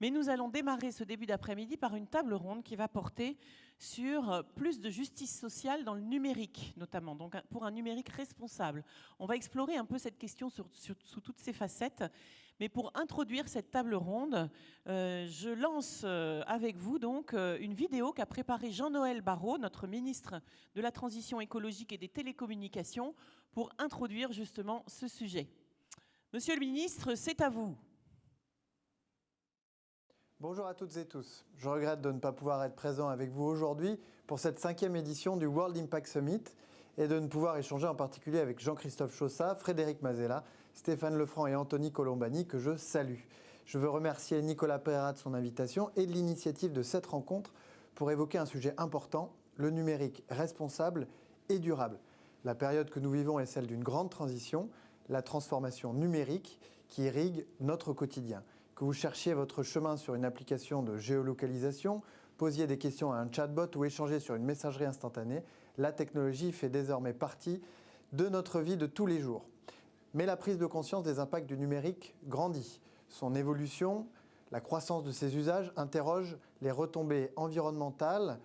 Mais nous allons démarrer ce début d'après-midi par une table ronde qui va porter sur plus de justice sociale dans le numérique, notamment, donc pour un numérique responsable. On va explorer un peu cette question sous toutes ses facettes. Mais pour introduire cette table ronde, je lance avec vous donc une vidéo qu'a préparée Jean-Noël Barrot, notre ministre de la Transition écologique et des télécommunications, pour introduire justement ce sujet. Monsieur le ministre, c'est à vous. Bonjour à toutes et tous. Je regrette de ne pas pouvoir être présent avec vous aujourd'hui pour cette 5e édition du World Impact Summit et de ne pouvoir échanger en particulier avec Jean-Christophe Chaussat, Frédéric Mazella, Stéphane Lefranc et Anthony Colombani, que je salue. Je veux remercier Nicolas Pereira de son invitation et de l'initiative de cette rencontre pour évoquer un sujet important, le numérique responsable et durable. La période que nous vivons est celle d'une grande transition, la transformation numérique qui irrigue notre quotidien. Que vous cherchiez votre chemin sur une application de géolocalisation, posiez des questions à un chatbot ou échangez sur une messagerie instantanée, la technologie fait désormais partie de notre vie de tous les jours. Mais la prise de conscience des impacts du numérique grandit. Son évolution, la croissance de ses usages interroge les retombées environnementales,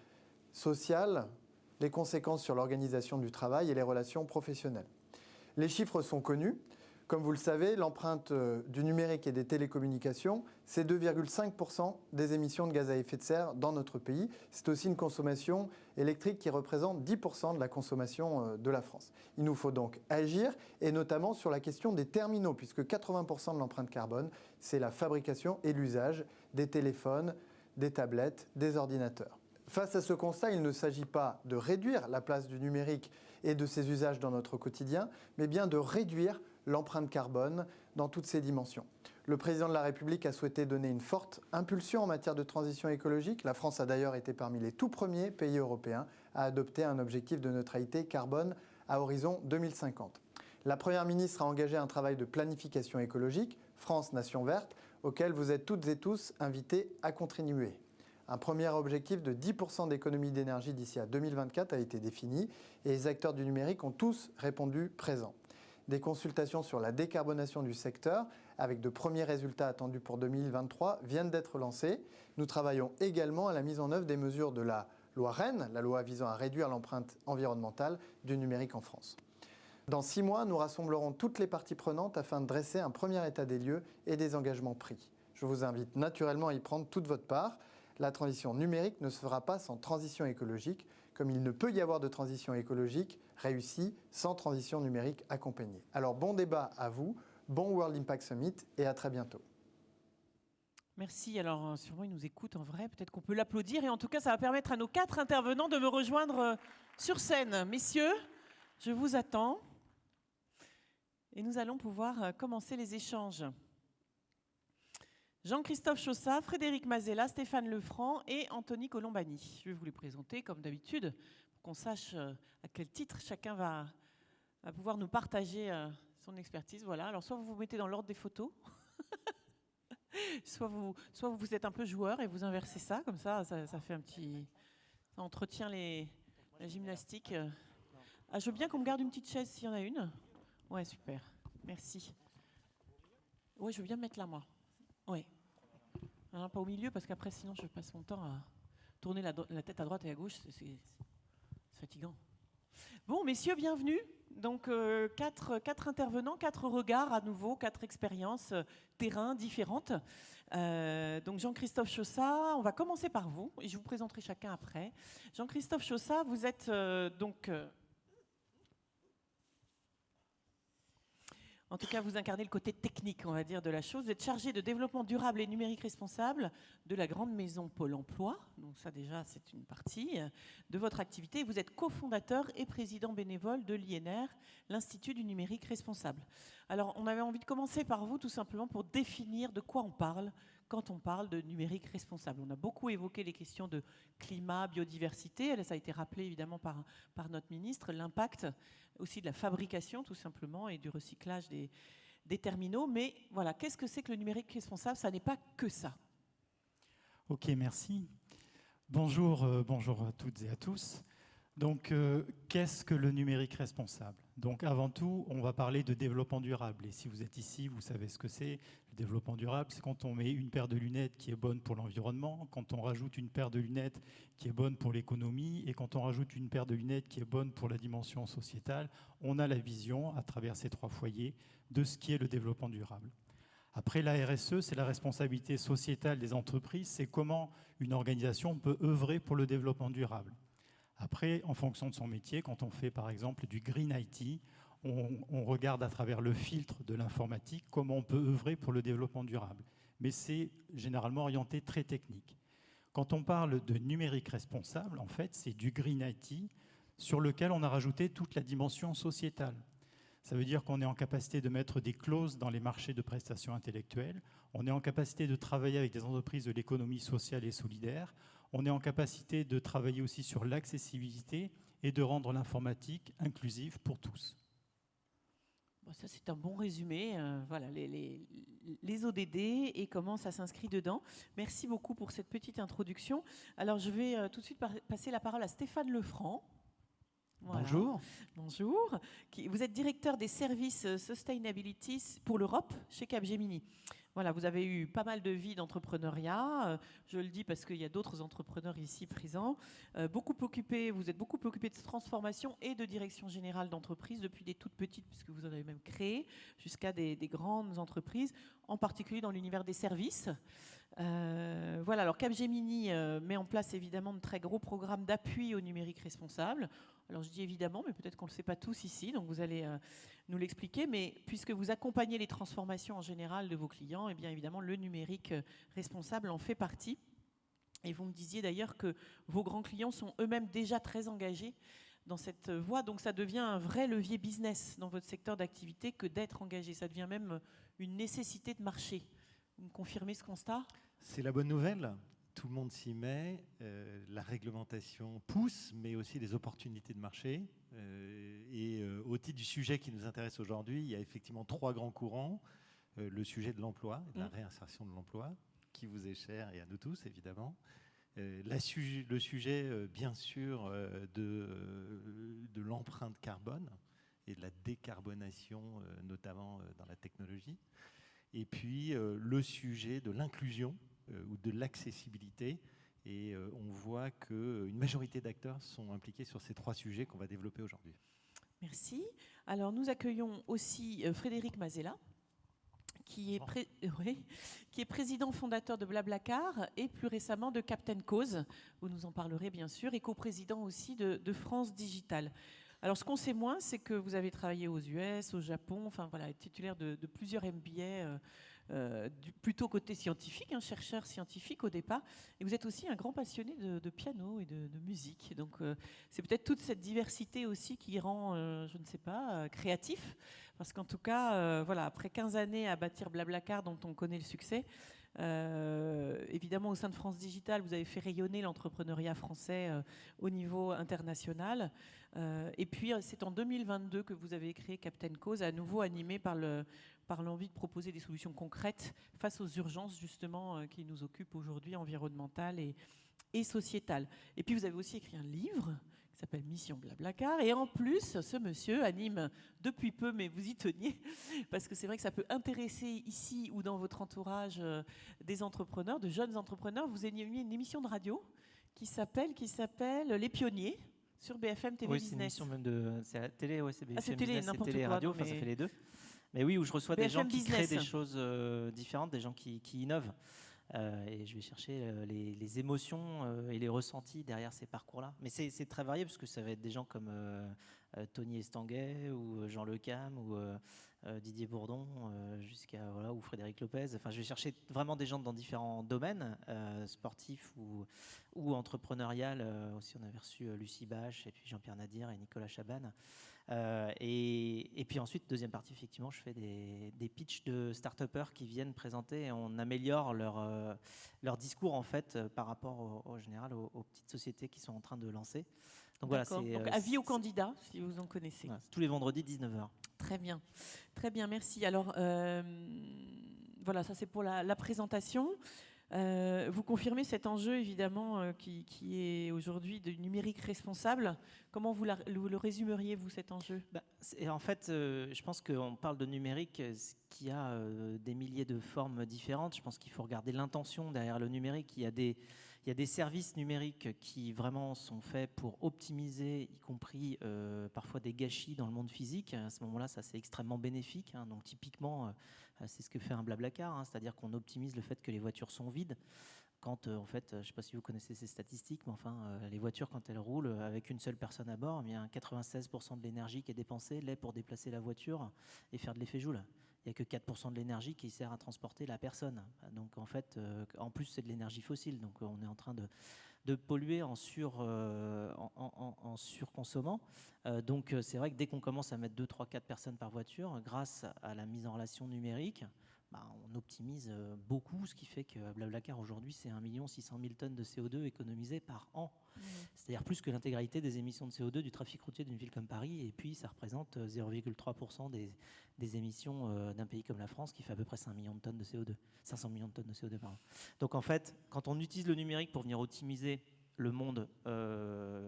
sociales, les conséquences sur l'organisation du travail et les relations professionnelles. Les chiffres sont connus. Comme vous le savez, l'empreinte du numérique et des télécommunications, c'est 2,5% des émissions de gaz à effet de serre dans notre pays. C'est aussi une consommation électrique qui représente 10% de la consommation de la France. Il nous faut donc agir, et notamment sur la question des terminaux, puisque 80% de l'empreinte carbone, c'est la fabrication et l'usage des téléphones, des tablettes, des ordinateurs. Face à ce constat, il ne s'agit pas de réduire la place du numérique et de ses usages dans notre quotidien, mais bien de réduire l'empreinte carbone dans toutes ses dimensions. Le président de la République a souhaité donner une forte impulsion en matière de transition écologique. La France a d'ailleurs été parmi les tout premiers pays européens à adopter un objectif de neutralité carbone à horizon 2050. La Première ministre a engagé un travail de planification écologique, France Nation Verte, auquel vous êtes toutes et tous invités à contribuer. Un premier objectif de 10% d'économie d'énergie d'ici à 2024 a été défini et les acteurs du numérique ont tous répondu présents. Des consultations sur la décarbonation du secteur, avec de premiers résultats attendus pour 2023, viennent d'être lancées. Nous travaillons également à la mise en œuvre des mesures de la loi REEN, la loi visant à réduire l'empreinte environnementale du numérique en France. Dans 6 mois, nous rassemblerons toutes les parties prenantes afin de dresser un premier état des lieux et des engagements pris. Je vous invite naturellement à y prendre toute votre part. La transition numérique ne se fera pas sans transition écologique, comme il ne peut y avoir de transition écologique réussie sans transition numérique accompagnée. Alors bon débat à vous, bon World Impact Summit et à très bientôt. Merci. Alors sûrement il nous écoute en vrai, peut-être qu'on peut l'applaudir et en tout cas ça va permettre à nos 4 intervenants de me rejoindre sur scène. Messieurs, je vous attends et nous allons pouvoir commencer les échanges. Jean-Christophe Chaussat, Frédéric Mazella, Stéphane Lefranc et Anthony Colombani. Je vais vous les présenter comme d'habitude pour qu'on sache à quel titre chacun va pouvoir nous partager son expertise. Voilà. Alors soit vous vous mettez dans l'ordre des photos, soit vous êtes un peu joueur et vous inversez ça, comme ça fait un petit... Ça entretient la gymnastique. Ah, je veux bien qu'on me garde une petite chaise s'il y en a une. Ouais, super. Merci. Ouais, je veux bien me mettre là, moi. Oui. Pas au milieu, parce qu'après, sinon, je passe mon temps à tourner la tête à droite et à gauche. C'est fatigant. Bon, messieurs, bienvenue. Donc, 4 intervenants, 4 regards à nouveau, 4 expériences terrain différentes. Donc, Jean-Christophe Chaussat, on va commencer par vous, et je vous présenterai chacun après. Jean-Christophe Chaussat, vous êtes en tout cas, vous incarnez le côté technique, on va dire, de la chose. Vous êtes chargé de développement durable et numérique responsable de la grande maison Pôle emploi. Donc ça, déjà, c'est une partie de votre activité. Vous êtes cofondateur et président bénévole de l'INR, l'Institut du numérique responsable. Alors, on avait envie de commencer par vous, tout simplement, pour définir de quoi on parle quand on parle de numérique responsable. On a beaucoup évoqué les questions de climat, biodiversité. Ça a été rappelé, évidemment, par notre ministre, l'impact aussi de la fabrication, tout simplement, et du recyclage des terminaux. Mais voilà, qu'est-ce que c'est que le numérique responsable? Ça n'est pas que ça. Ok, merci. Bonjour, bonjour à toutes et à tous. Donc, qu'est-ce que le numérique responsable? Donc avant tout, on va parler de développement durable. Et si vous êtes ici, vous savez ce que c'est. Le développement durable, c'est quand on met une paire de lunettes qui est bonne pour l'environnement, quand on rajoute une paire de lunettes qui est bonne pour l'économie, et quand on rajoute une paire de lunettes qui est bonne pour la dimension sociétale, on a la vision, à travers ces 3 foyers, de ce qui est le développement durable. Après, la RSE, c'est la responsabilité sociétale des entreprises, c'est comment une organisation peut œuvrer pour le développement durable. Après, en fonction de son métier, quand on fait par exemple du Green IT, on regarde à travers le filtre de l'informatique comment on peut œuvrer pour le développement durable. Mais c'est généralement orienté très technique. Quand on parle de numérique responsable, en fait, c'est du Green IT sur lequel on a rajouté toute la dimension sociétale. Ça veut dire qu'on est en capacité de mettre des clauses dans les marchés de prestations intellectuelles, on est en capacité de travailler avec des entreprises de l'économie sociale et solidaire, on est en capacité de travailler aussi sur l'accessibilité et de rendre l'informatique inclusive pour tous. Bon, ça, c'est un bon résumé. Voilà, les ODD et comment ça s'inscrit dedans. Merci beaucoup pour cette petite introduction. Alors, je vais tout de suite passer la parole à Stéphane Lefranc. Voilà. Bonjour. Bonjour. Vous êtes directeur des services Sustainability pour l'Europe chez Capgemini. Voilà, vous avez eu pas mal de vie d'entrepreneuriat. Je le dis parce qu'il y a d'autres entrepreneurs ici présents. Vous êtes beaucoup occupé de transformation et de direction générale d'entreprise depuis des toutes petites, puisque vous en avez même créé, jusqu'à des grandes entreprises, en particulier dans l'univers des services. Voilà, alors Capgemini met en place évidemment de très gros programmes d'appui au numérique responsable. Alors je dis évidemment, mais peut-être qu'on ne le sait pas tous ici, donc vous allez nous l'expliquer. Mais puisque vous accompagnez les transformations en général de vos clients, et bien évidemment le numérique responsable en fait partie. Et vous me disiez d'ailleurs que vos grands clients sont eux-mêmes déjà très engagés dans cette voie, donc ça devient un vrai levier business dans votre secteur d'activité que d'être engagé. Ça devient même une nécessité de marché. Vous me confirmez ce constat ? C'est la bonne nouvelle. Tout le monde s'y met. La réglementation pousse, mais aussi les opportunités de marché. Au titre du sujet qui nous intéresse aujourd'hui, il y a effectivement 3 grands courants. Le sujet de l'emploi, de la réinsertion de l'emploi, qui vous est cher et à nous tous, évidemment. Le sujet, bien sûr, de l'empreinte carbone et de la décarbonation, notamment dans la technologie. Et puis le sujet de l'inclusion ou de l'accessibilité. Et on voit qu'une majorité d'acteurs sont impliqués sur ces 3 sujets qu'on va développer aujourd'hui. Merci. Alors nous accueillons aussi Frédéric Mazella, qui est président fondateur de Blablacar et plus récemment de Captain Cause. Vous nous en parlerez bien sûr, et coprésident aussi de France Digital. Alors, ce qu'on sait moins, c'est que vous avez travaillé aux US, au Japon, enfin voilà, titulaire de plusieurs MBA, plutôt côté scientifique, chercheur scientifique au départ. Et vous êtes aussi un grand passionné de piano et de musique. Donc, c'est peut-être toute cette diversité aussi qui rend, je ne sais pas, créatif. Parce qu'en tout cas, voilà, après 15 années à bâtir Blablacar, dont on connaît le succès, évidemment, au sein de France Digital, vous avez fait rayonner l'entrepreneuriat français au niveau international. Et puis, c'est en 2022 que vous avez créé Captain Cause, à nouveau animé par l'envie de proposer des solutions concrètes face aux urgences, justement, qui nous occupent aujourd'hui, environnementales et sociétales. Et puis, vous avez aussi écrit un livre qui s'appelle Mission Blablacar. Et en plus, ce monsieur anime depuis peu, mais vous y teniez, parce que c'est vrai que ça peut intéresser ici ou dans votre entourage des entrepreneurs, de jeunes entrepreneurs. Vous animez une émission de radio qui s'appelle Les Pionniers sur BFM TV oui, Business. C'est une émission même de... C'est la télé, ouais, c'est BFM c'est télé, Business, n'importe télé et quoi, radio, non, enfin ça fait les deux. Mais oui, où je reçois des BFM gens qui Business. créent des choses différentes, des gens qui innovent. Et je vais chercher les émotions et les ressentis derrière ces parcours-là. Mais c'est très varié, parce que ça va être des gens comme Tony Estanguet, ou Jean Le Cam, ou Didier Bourdon, ou Frédéric Lopez. Enfin, je vais chercher vraiment des gens dans différents domaines, sportifs ou entrepreneurial. Aussi, on avait reçu Lucie Bache, et puis Jean-Pierre Nadir et Nicolas Chaban. Et puis ensuite, deuxième partie, effectivement, je fais des pitchs de start-upers qui viennent présenter, et on améliore leur discours en fait par rapport au général aux petites sociétés qui sont en train de lancer. Donc voilà, donc avis aux candidats, si vous en connaissez. Voilà, tous les vendredis 19h. Très bien, merci. Alors voilà, ça c'est pour la présentation. Vous confirmez cet enjeu, évidemment, qui est aujourd'hui du numérique responsable. Comment vous le résumeriez, vous, cet enjeu? En fait, je pense qu'on parle de numérique qui a des milliers de formes différentes. Je pense qu'il faut regarder l'intention derrière le numérique. Il y a des services numériques qui vraiment sont faits pour optimiser, y compris parfois des gâchis dans le monde physique. À ce moment-là, ça c'est extrêmement bénéfique. Donc typiquement, c'est ce que fait un Blablacar, c'est-à-dire qu'on optimise le fait que les voitures sont vides. Quand, en fait, je ne sais pas si vous connaissez ces statistiques, mais enfin, les voitures, quand elles roulent avec une seule personne à bord, il y a 96% de l'énergie qui est dépensée l'est pour déplacer la voiture et faire de l'effet Joule. Il n'y a que 4% de l'énergie qui sert à transporter la personne. Donc, en fait, en plus, c'est de l'énergie fossile. Donc, on est en train de polluer en surconsommant. Donc, c'est vrai que dès qu'on commence à mettre 2, 3, 4 personnes par voiture, grâce à la mise en relation numérique, on optimise beaucoup, ce qui fait que Blablacar aujourd'hui, c'est 1 600 000 tonnes de CO2 économisées par an. C'est-à-dire plus que l'intégralité des émissions de CO2 du trafic routier d'une ville comme Paris. Et puis, ça représente 0,3% des émissions d'un pays comme la France, qui fait à peu près 500 millions de tonnes de CO2 par an. Donc, en fait, quand on utilise le numérique pour venir optimiser le monde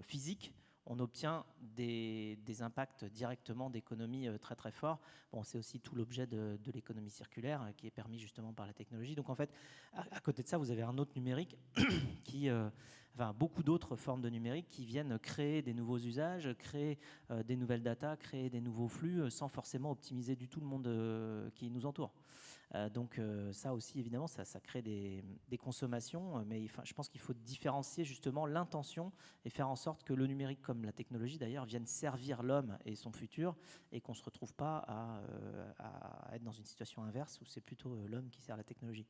physique, on obtient des impacts directement d'économie très très forts. Bon, c'est aussi tout l'objet de l'économie circulaire qui est permis justement par la technologie. Donc en fait, à côté de ça, vous avez un autre numérique beaucoup d'autres formes de numérique qui viennent créer des nouveaux usages, créer des nouvelles datas, créer des nouveaux flux sans forcément optimiser du tout le monde qui nous entoure. Donc ça aussi, évidemment, ça crée des consommations, mais je pense qu'il faut différencier justement l'intention et faire en sorte que le numérique, comme la technologie d'ailleurs, vienne servir l'homme et son futur, et qu'on ne se retrouve pas à être dans une situation inverse où c'est plutôt l'homme qui sert la technologie.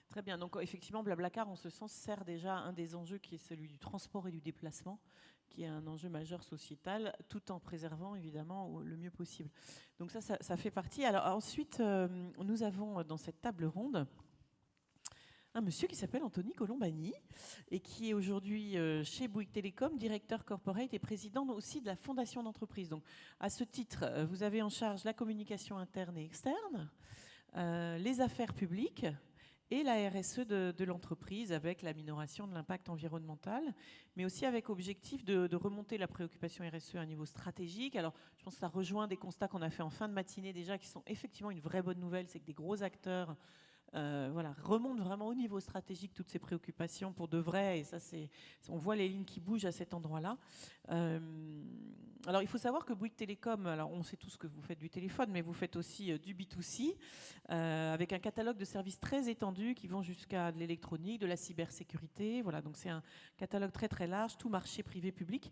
Très bien, donc effectivement, Blablacar, en ce sens, sert déjà un des enjeux qui est celui du transport et du déplacement, qui est un enjeu majeur sociétal, tout en préservant évidemment le mieux possible. Donc ça fait partie. Alors ensuite, nous avons dans cette table ronde un monsieur qui s'appelle Anthony Colombani et qui est aujourd'hui chez Bouygues Télécom, directeur corporate et président aussi de la fondation d'entreprise. Donc à ce titre, vous avez en charge la communication interne et externe, les affaires publiques et la RSE de l'entreprise, avec la minoration de l'impact environnemental, mais aussi avec objectif de remonter la préoccupation RSE à un niveau stratégique. Alors, je pense que ça rejoint des constats qu'on a fait en fin de matinée déjà, qui sont effectivement une vraie bonne nouvelle, c'est que des gros acteurs remontent vraiment au niveau stratégique toutes ces préoccupations pour de vrai, et ça, on voit les lignes qui bougent à cet endroit-là. Alors, il faut savoir que Bouygues Télécom, alors on sait tous que vous faites du téléphone, mais vous faites aussi du B2C, avec un catalogue de services très étendu qui vont jusqu'à de l'électronique, de la cybersécurité. Voilà, donc c'est un catalogue très très large, tout marché privé-public.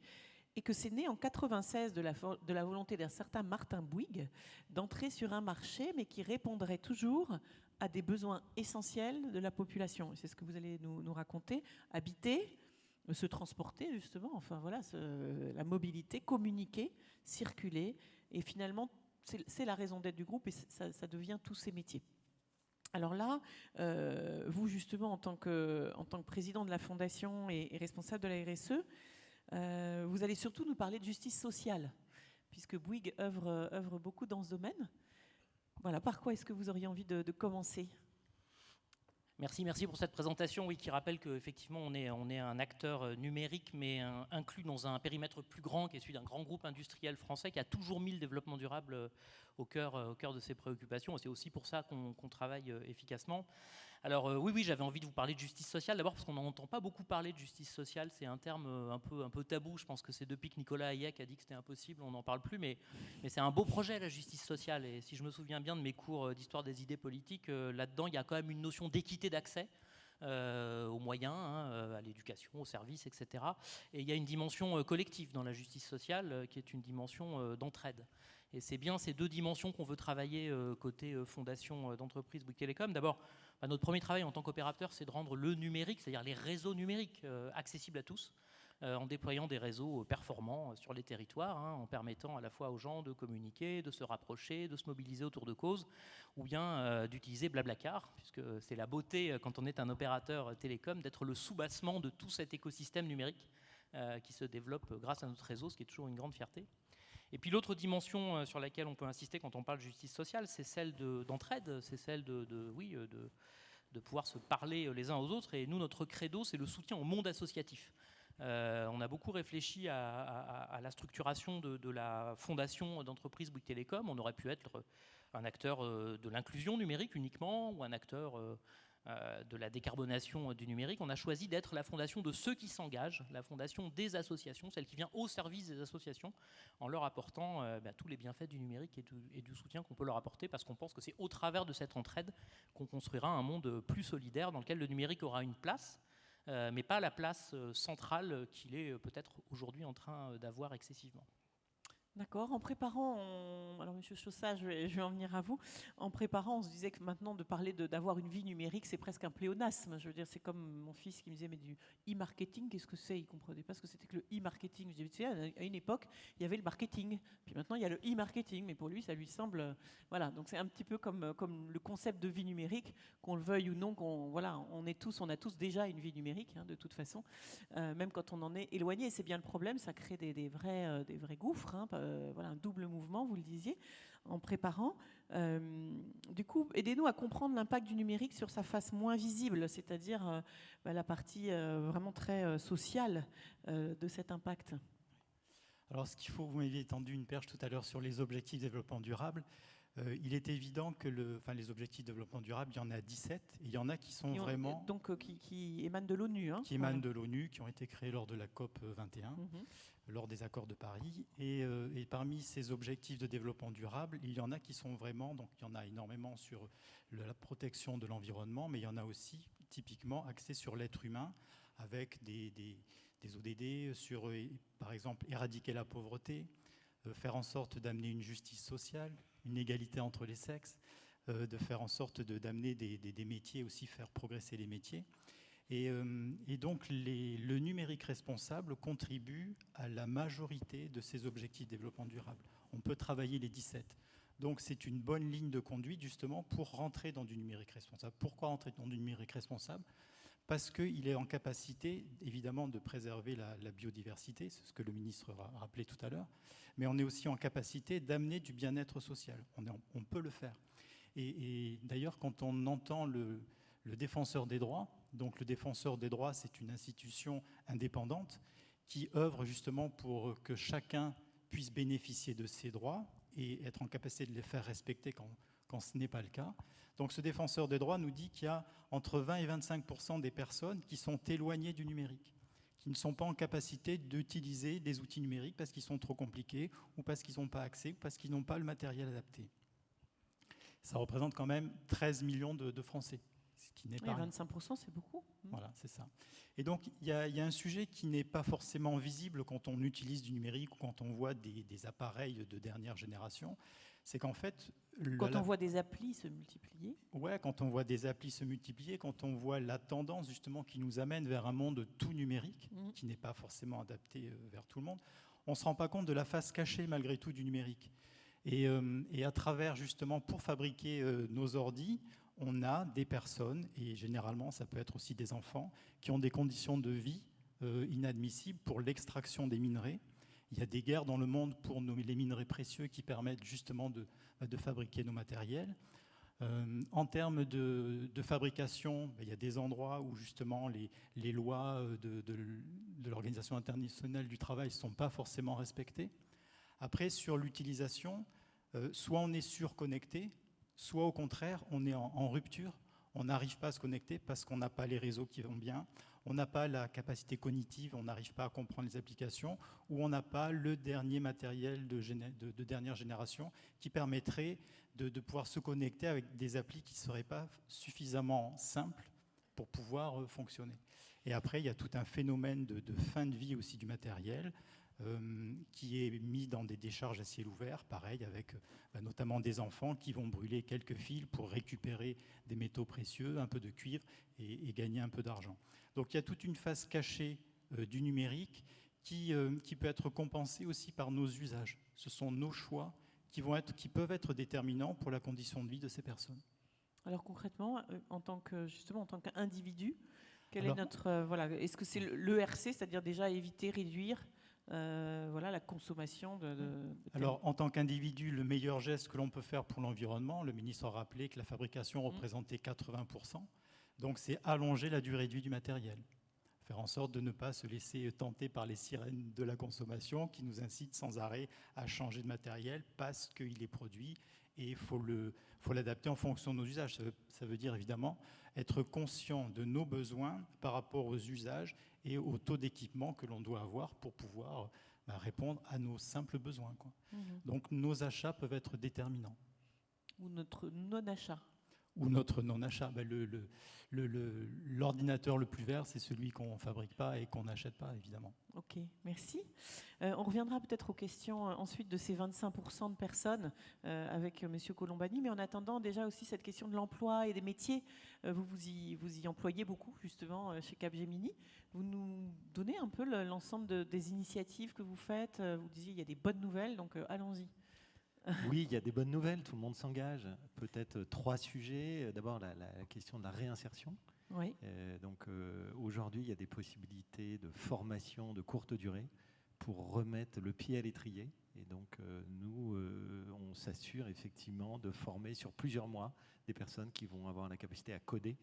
Et que c'est né en 96 de la volonté d'un certain Martin Bouygues d'entrer sur un marché, mais qui répondrait toujours à des besoins essentiels de la population. Et c'est ce que vous allez nous raconter. Habiter, se transporter justement, enfin voilà, la mobilité, communiquer, circuler. Et finalement, c'est la raison d'être du groupe, et ça devient tous ces métiers. Alors là, vous justement, en tant que président de la fondation et responsable de la RSE, vous allez surtout nous parler de justice sociale, puisque Bouygues œuvre beaucoup dans ce domaine. Voilà, par quoi est-ce que vous auriez envie de commencer ? Merci pour cette présentation, oui, qui rappelle qu'effectivement on est un acteur numérique, mais inclus dans un périmètre plus grand, qui est celui d'un grand groupe industriel français qui a toujours mis le développement durable au cœur de ses préoccupations. Et c'est aussi pour ça qu'on travaille efficacement. Alors oui, j'avais envie de vous parler de justice sociale, d'abord parce qu'on n'entend pas beaucoup parler de justice sociale, c'est un terme un peu tabou. Je pense que c'est depuis que Nicolas Hayek a dit que c'était impossible, on n'en parle plus, mais c'est un beau projet, la justice sociale. Et si je me souviens bien de mes cours d'histoire des idées politiques, là-dedans, il y a quand même une notion d'équité d'accès aux moyens, à l'éducation, aux services, etc. Et il y a une dimension collective dans la justice sociale qui est une dimension d'entraide. Et c'est bien ces deux dimensions qu'on veut travailler côté fondation d'entreprise Bouygues Télécom. D'abord, notre premier travail en tant qu'opérateur, c'est de rendre le numérique, c'est-à-dire les réseaux numériques, accessibles à tous, en déployant des réseaux performants sur les territoires, en permettant à la fois aux gens de communiquer, de se rapprocher, de se mobiliser autour de causes, ou bien d'utiliser Blablacar, puisque c'est la beauté, quand on est un opérateur télécom, d'être le soubassement de tout cet écosystème numérique qui se développe grâce à notre réseau, ce qui est toujours une grande fierté. Et puis l'autre dimension sur laquelle on peut insister quand on parle de justice sociale, c'est celle d'entraide, c'est celle de pouvoir se parler les uns aux autres. Et nous, notre credo, c'est le soutien au monde associatif. On a beaucoup réfléchi à la structuration de la fondation d'entreprise Bouygues Télécom. On aurait pu être un acteur de l'inclusion numérique uniquement ou un acteur de la décarbonation du numérique. On a choisi d'être la fondation de ceux qui s'engagent, la fondation des associations, celle qui vient au service des associations, en leur apportant tous les bienfaits du numérique et du soutien qu'on peut leur apporter, parce qu'on pense que c'est au travers de cette entraide qu'on construira un monde plus solidaire dans lequel le numérique aura une place, mais pas la place centrale qu'il est peut-être aujourd'hui en train d'avoir excessivement. D'accord. En préparant, alors Monsieur Chaussat, je vais en venir à vous. En préparant, on se disait que maintenant de parler d'avoir une vie numérique, c'est presque un pléonasme. Je veux dire, c'est comme mon fils qui me disait, mais du e-marketing, qu'est-ce que c'est? Il comprenait pas ce que c'était que le e-marketing. Je disais, tu sais, à une époque, il y avait le marketing, puis maintenant il y a le e-marketing, mais pour lui, ça lui semble, voilà. Donc c'est un petit peu comme le concept de vie numérique, qu'on le veuille ou non, on a tous déjà une vie numérique, de toute façon, même quand on en est éloigné. Et c'est bien le problème, ça crée des vrais gouffres. Voilà, un double mouvement, vous le disiez, en préparant. Du coup, aidez-nous à comprendre l'impact du numérique sur sa face moins visible, c'est-à-dire la partie vraiment très sociale de cet impact. Alors, ce qu'il faut, vous m'aviez tendu une perche tout à l'heure sur les objectifs de développement durable. Il est évident que les objectifs de développement durable, il y en a 17, et il y en a qui sont vraiment... Donc, qui émanent de l'ONU. Qui émanent de l'ONU, qui ont été créés lors de la COP 21, lors des accords de Paris. Et parmi ces objectifs de développement durable, il y en a qui sont vraiment... Donc, il y en a énormément sur la protection de l'environnement, mais il y en a aussi, typiquement, axés sur l'être humain, avec des ODD sur, par exemple, éradiquer la pauvreté, faire en sorte d'amener une justice sociale, une égalité entre les sexes, de faire en sorte d'amener des métiers aussi, faire progresser les métiers. Et donc, le numérique responsable contribue à la majorité de ces objectifs de développement durable. On peut travailler les 17. Donc, c'est une bonne ligne de conduite, justement, pour rentrer dans du numérique responsable. Pourquoi rentrer dans du numérique responsable ? Parce qu'il est en capacité, évidemment, de préserver la biodiversité, c'est ce que le ministre a rappelé tout à l'heure, mais on est aussi en capacité d'amener du bien-être social. On peut le faire. Et d'ailleurs, quand on entend le défenseur des droits, donc le défenseur des droits, c'est une institution indépendante qui œuvre justement pour que chacun puisse bénéficier de ses droits et être en capacité de les faire respecter quand ce n'est pas le cas. Donc ce défenseur des droits nous dit qu'il y a entre 20 et 25% des personnes qui sont éloignées du numérique, qui ne sont pas en capacité d'utiliser des outils numériques parce qu'ils sont trop compliqués ou parce qu'ils n'ont pas accès ou parce qu'ils n'ont pas le matériel adapté. Ça représente quand même 13 millions de Français, ce qui n'est pas rien. 25%, c'est beaucoup. Voilà, c'est ça. Et donc, il y a un sujet qui n'est pas forcément visible quand on utilise du numérique ou quand on voit des appareils de dernière génération. C'est qu'en fait... Quand on voit des applis se multiplier. Ouais, quand on voit des applis se multiplier, quand on voit la tendance justement qui nous amène vers un monde tout numérique, qui n'est pas forcément adapté vers tout le monde, on ne se rend pas compte de la face cachée malgré tout du numérique. Et à travers justement, pour fabriquer nos ordis, on a des personnes, et généralement ça peut être aussi des enfants, qui ont des conditions de vie inadmissibles pour l'extraction des minerais. Il y a des guerres dans le monde pour les minerais précieux qui permettent justement de fabriquer nos matériels. En termes de fabrication, il y a des endroits où justement les lois de l'Organisation internationale du travail ne sont pas forcément respectées. Après, sur l'utilisation, soit on est surconnecté, soit au contraire, on est en rupture. On n'arrive pas à se connecter parce qu'on n'a pas les réseaux qui vont bien, on n'a pas la capacité cognitive, on n'arrive pas à comprendre les applications, ou on n'a pas le dernier matériel de dernière génération qui permettrait de pouvoir se connecter avec des applis qui ne seraient pas suffisamment simples pour pouvoir fonctionner. Et après, il y a tout un phénomène de fin de vie aussi du matériel, qui est mis dans des décharges à ciel ouvert, pareil, avec notamment des enfants qui vont brûler quelques fils pour récupérer des métaux précieux, un peu de cuivre et gagner un peu d'argent. Donc il y a toute une face cachée du numérique qui peut être compensée aussi par nos usages. Ce sont nos choix qui peuvent être déterminants pour la condition de vie de ces personnes. Alors concrètement, en tant qu'individu, quel est notre est-ce que c'est l'ERC, c'est-à-dire déjà éviter, réduire la consommation Alors, en tant qu'individu, le meilleur geste que l'on peut faire pour l'environnement, le ministre a rappelé que la fabrication représentait 80%. Donc c'est allonger la durée de vie du matériel. Faire en sorte de ne pas se laisser tenter par les sirènes de la consommation qui nous incitent sans arrêt à changer de matériel parce qu'il est produit et il faut l'adapter en fonction de nos usages. Ça veut dire évidemment être conscient de nos besoins par rapport aux usages et au taux d'équipement que l'on doit avoir pour pouvoir répondre à nos simples besoins, quoi. Donc nos achats peuvent être déterminants. Ou notre non-achat. Ou notre non-achat. L'ordinateur le plus vert, c'est celui qu'on ne fabrique pas et qu'on n'achète pas, évidemment. Ok, merci. On reviendra peut-être aux questions ensuite de ces 25% de personnes avec M. Colombani, mais en attendant déjà aussi cette question de l'emploi et des métiers. Vous y employez beaucoup justement chez Capgemini. Vous nous donnez un peu l'ensemble des initiatives que vous faites. Vous disiez il y a des bonnes nouvelles, donc allons-y. Oui, il y a des bonnes nouvelles, tout le monde s'engage. Peut-être 3 sujets. D'abord, la question de la réinsertion. Oui. Aujourd'hui, il y a des possibilités de formation de courte durée pour remettre le pied à l'étrier. Et donc, nous, on s'assure effectivement de former sur plusieurs mois des personnes qui vont avoir la capacité à coder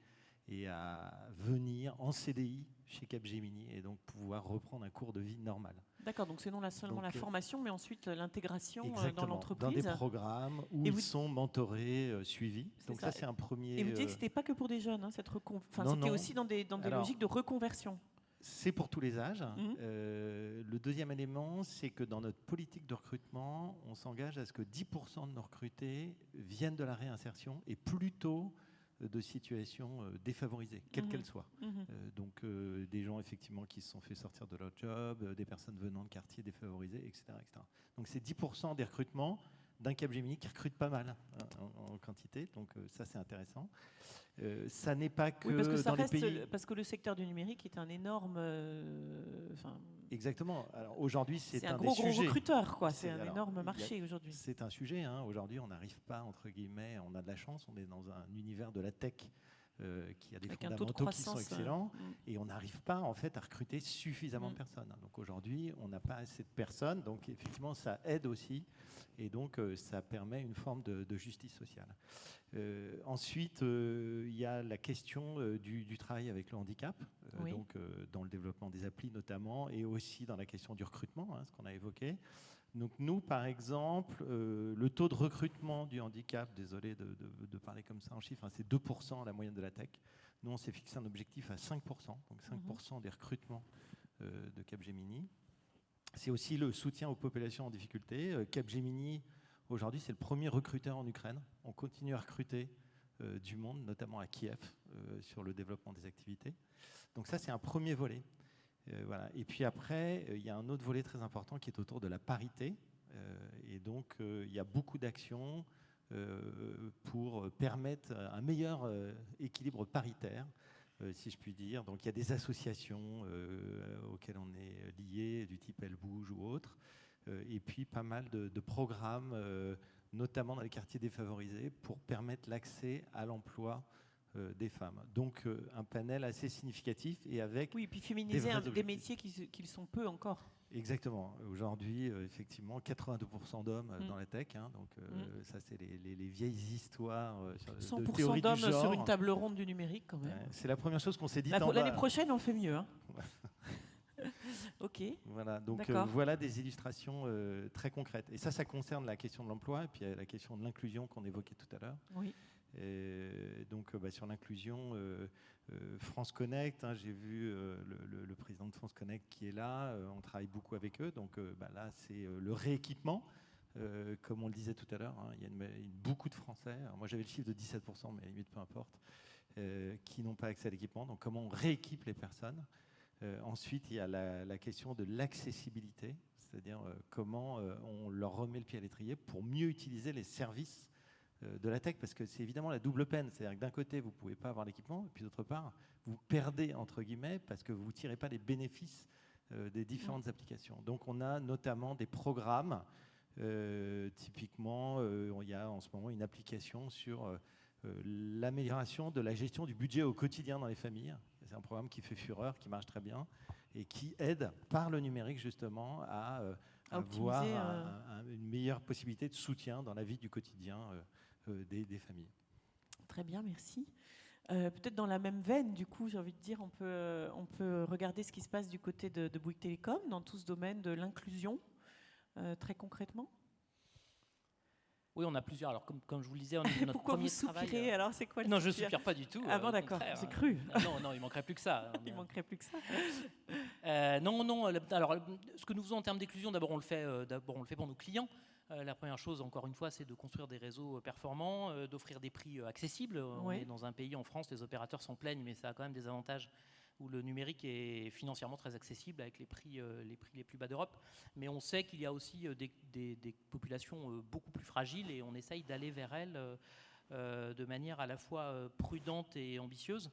et à venir en CDI chez Capgemini et donc pouvoir reprendre un cours de vie normal. D'accord, donc c'est non seulement la formation, mais ensuite l'intégration dans l'entreprise. Dans des programmes où ils sont mentorés, suivis. Donc ça, c'est un premier... Et vous disiez que ce n'était pas que pour des jeunes, c'était aussi dans des logiques de reconversion. C'est pour tous les âges. Le deuxième élément, c'est que dans notre politique de recrutement, on s'engage à ce que 10% de nos recrutés viennent de la réinsertion et plutôt de situations défavorisées, quelles qu'elles soient. Des gens effectivement qui se sont fait sortir de leur job, des personnes venant de quartiers défavorisés, etc. Donc c'est 10% des recrutements d'un Capgemini qui recrute pas mal en quantité, donc ça c'est intéressant. Ça n'est pas que dans les pays... Parce que le secteur du numérique est un énorme... Exactement. Alors aujourd'hui, c'est un gros sujets. Recruteur, quoi. C'est un énorme marché aujourd'hui. C'est un sujet. Aujourd'hui, on n'arrive pas, entre guillemets, on a de la chance, on est dans un univers de la tech qui a des fondamentaux qui sont excellents et on n'arrive pas en fait à recruter suffisamment de personnes. Donc aujourd'hui, on n'a pas assez de personnes. Donc effectivement, ça aide aussi et donc ça permet une forme de justice sociale. Ensuite, il y a la question du travail avec le handicap, dans le développement des applis notamment, et aussi dans la question du recrutement, ce qu'on a évoqué. Donc nous, par exemple, le taux de recrutement du handicap, désolé de parler comme ça en chiffres, c'est 2% la moyenne de la tech. Nous, on s'est fixé un objectif à 5%, donc 5% des recrutements de Capgemini. C'est aussi le soutien aux populations en difficulté. Capgemini, aujourd'hui, c'est le premier recruteur en Ukraine. On continue à recruter du monde, notamment à Kiev, sur le développement des activités. Donc ça, c'est un premier volet. Voilà. Et puis après, il y a un autre volet très important qui est autour de la parité. Et donc, il y a beaucoup d'actions pour permettre un meilleur équilibre paritaire, si je puis dire. Donc, il y a des associations auxquelles on est lié, du type Elle Bouge ou autres. Et puis, pas mal de programmes, notamment dans les quartiers défavorisés, pour permettre l'accès à l'emploi des femmes. Donc un panel assez significatif et avec... Oui, et puis féminiser des métiers qui sont peu encore. Exactement. Aujourd'hui, effectivement, 82% d'hommes dans la tech. Donc ça, c'est les vieilles histoires de théorie 100% d'hommes du genre. sur une table ronde du numérique, quand même. C'est la première chose qu'on s'est dit. L'année prochaine, on fait mieux. Ok. Voilà, donc voilà des illustrations très concrètes. Et ça concerne la question de l'emploi et puis la question de l'inclusion qu'on évoquait tout à l'heure. Oui. Donc sur l'inclusion, France Connect, j'ai vu le président de France Connect qui est là, on travaille beaucoup avec eux, donc là c'est le rééquipement, comme on le disait tout à l'heure, il y a beaucoup de Français, alors moi j'avais le chiffre de 17%, mais à la limite peu importe, qui n'ont pas accès à l'équipement, donc comment on rééquipe les personnes. Ensuite il y a la question de l'accessibilité, c'est-à-dire comment on leur remet le pied à l'étrier pour mieux utiliser les services de la tech, parce que c'est évidemment la double peine. C'est-à-dire que d'un côté, vous ne pouvez pas avoir l'équipement, et puis d'autre part, vous perdez, entre guillemets, parce que vous ne tirez pas les bénéfices des différentes applications. Donc on a notamment des programmes, typiquement, il y a en ce moment une application sur l'amélioration de la gestion du budget au quotidien dans les familles. C'est un programme qui fait fureur, qui marche très bien, et qui aide par le numérique justement à avoir une meilleure possibilité de soutien dans la vie du quotidien des familles. Très bien, merci. Peut-être dans la même veine, du coup, j'ai envie de dire, on peut regarder ce qui se passe du côté de Bouygues Télécom dans tout ce domaine de l'inclusion, très concrètement. Oui, on a plusieurs. Alors, comme je vous le disais, notre Pourquoi premier vous soupirez travail. alors, c'est quoi le Non, je soupir soupire pas du tout. Ah bon, au d'accord, contraire, j'ai hein. cru. Non, il manquerait plus que ça. Il manquerait plus que ça. Non. Alors, ce que nous faisons en termes d'inclusion, d'abord, on le fait pour nos clients. La première chose, encore une fois, c'est de construire des réseaux performants, d'offrir des prix accessibles. On Ouais. est dans un pays, en France, les opérateurs s'en plaignent, mais ça a quand même des avantages où le numérique est financièrement très accessible avec les prix les plus bas d'Europe. Mais on sait qu'il y a aussi des populations beaucoup plus fragiles et on essaye d'aller vers elles de manière à la fois prudente et ambitieuse.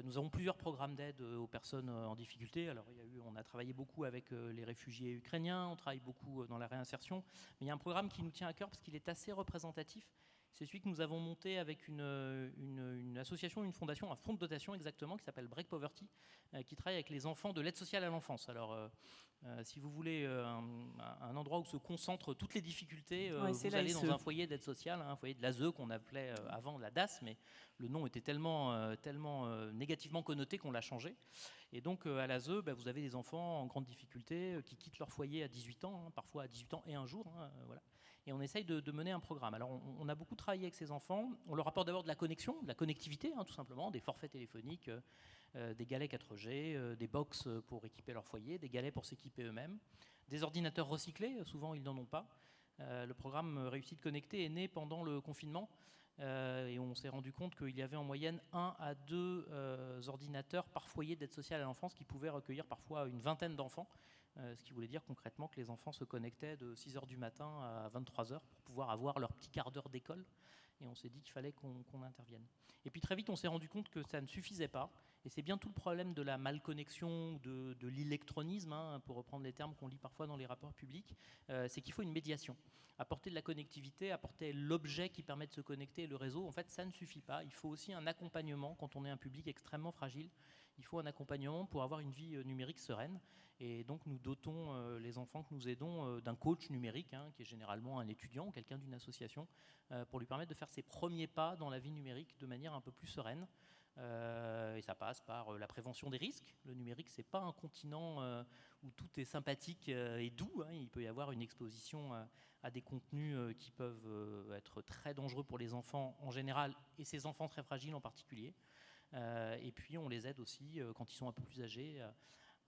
Nous avons plusieurs programmes d'aide aux personnes en difficulté. Alors, on a travaillé beaucoup avec les réfugiés ukrainiens, on travaille beaucoup dans la réinsertion. Mais il y a un programme qui nous tient à cœur parce qu'il est assez représentatif. C'est celui que nous avons monté avec une association, une fondation, un fonds de dotation exactement, qui s'appelle Break Poverty, qui travaille avec les enfants de l'aide sociale à l'enfance. Alors, si vous voulez un endroit où se concentrent toutes les difficultés, vous allez dans un foyer d'aide sociale, un foyer de l'ASE qu'on appelait avant la DAS, mais le nom était tellement négativement connoté qu'on l'a changé. Et donc à l'ASE, vous avez des enfants en grande difficulté qui quittent leur foyer à 18 ans, parfois à 18 ans et un jour. Voilà. Et on essaye de mener un programme. Alors on a beaucoup travaillé avec ces enfants. On leur apporte d'abord de la connexion, de la connectivité, tout simplement, des forfaits téléphoniques, des galets 4G, des box pour équiper leur foyer, des galets pour s'équiper eux-mêmes, des ordinateurs recyclés, souvent ils n'en ont pas. Le programme Réussite Connectée est né pendant le confinement. Et on s'est rendu compte qu'il y avait en moyenne 1 à 2 ordinateurs par foyer d'aide sociale à l'enfance qui pouvaient recueillir parfois une vingtaine d'enfants, ce qui voulait dire concrètement que les enfants se connectaient de 6h du matin à 23h pour pouvoir avoir leur petit quart d'heure d'école. Et on s'est dit qu'il fallait qu'on intervienne. Et puis très vite, on s'est rendu compte que ça ne suffisait pas. Et c'est bien tout le problème de la malconnexion, de l'électronisme, pour reprendre les termes qu'on lit parfois dans les rapports publics, c'est qu'il faut une médiation. Apporter de la connectivité, apporter l'objet qui permet de se connecter et le réseau, en fait, ça ne suffit pas. Il faut aussi un accompagnement quand on est un public extrêmement fragile. Il faut un accompagnement pour avoir une vie numérique sereine. Et donc, nous dotons les enfants que nous aidons d'un coach numérique, qui est généralement un étudiant, quelqu'un d'une association, pour lui permettre de faire ses premiers pas dans la vie numérique de manière un peu plus sereine. Et ça passe par la prévention des risques. Le numérique, c'est pas un continent où tout est sympathique et doux. Il peut y avoir une exposition à des contenus qui peuvent être très dangereux pour les enfants en général et ces enfants très fragiles en particulier. Et puis on les aide aussi quand ils sont un peu plus âgés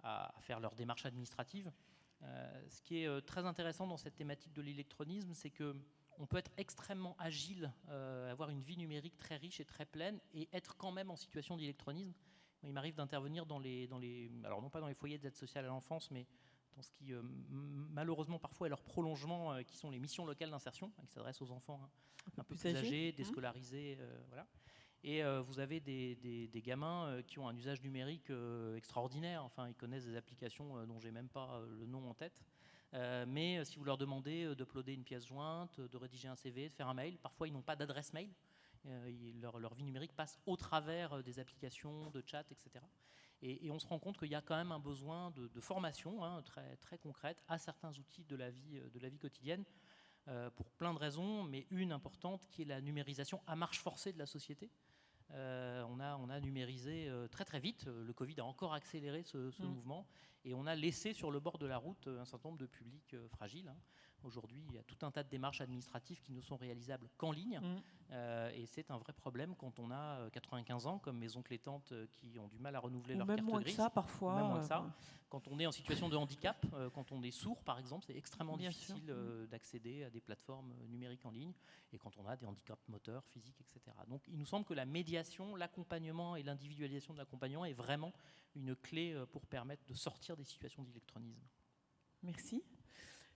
à faire leurs démarches administratives. Ce qui est très intéressant dans cette thématique de l'électronisme, c'est que on peut être extrêmement agile, avoir une vie numérique très riche et très pleine et être quand même en situation d'électronisme. Il m'arrive d'intervenir alors non pas dans les foyers d'aide sociale à l'enfance, mais dans ce qui malheureusement parfois est leur prolongement, qui sont les missions locales d'insertion, qui s'adressent aux enfants un peu plus âgés, déscolarisés. Voilà. Et vous avez des gamins qui ont un usage numérique extraordinaire. Enfin, ils connaissent des applications dont j'ai même pas le nom en tête. Mais si vous leur demandez d'uploader une pièce jointe, de rédiger un CV, de faire un mail, parfois ils n'ont pas d'adresse mail. Leur vie numérique passe au travers des applications, de chat, etc. Et on se rend compte qu'il y a quand même un besoin de formation très, très concrète à certains outils de la vie quotidienne pour plein de raisons, mais une importante qui est la numérisation à marche forcée de la société. On a numérisé très très vite. Le Covid a encore accéléré ce mouvement et on a laissé sur le bord de la route un certain nombre de publics fragiles. Aujourd'hui, il y a tout un tas de démarches administratives qui ne sont réalisables qu'en ligne et c'est un vrai problème quand on a 95 ans, comme mes oncles et tantes qui ont du mal à renouveler leur carte grise. Même moins que ça parfois. Même moins que ça. Quand on est en situation de handicap, quand on est sourd par exemple, c'est extrêmement difficile d'accéder à des plateformes numériques en ligne et quand on a des handicaps moteurs, physiques, etc. Donc il nous semble que la médiation, l'accompagnement et l'individualisation de l'accompagnement est vraiment une clé pour permettre de sortir des situations d'électronisme. Merci.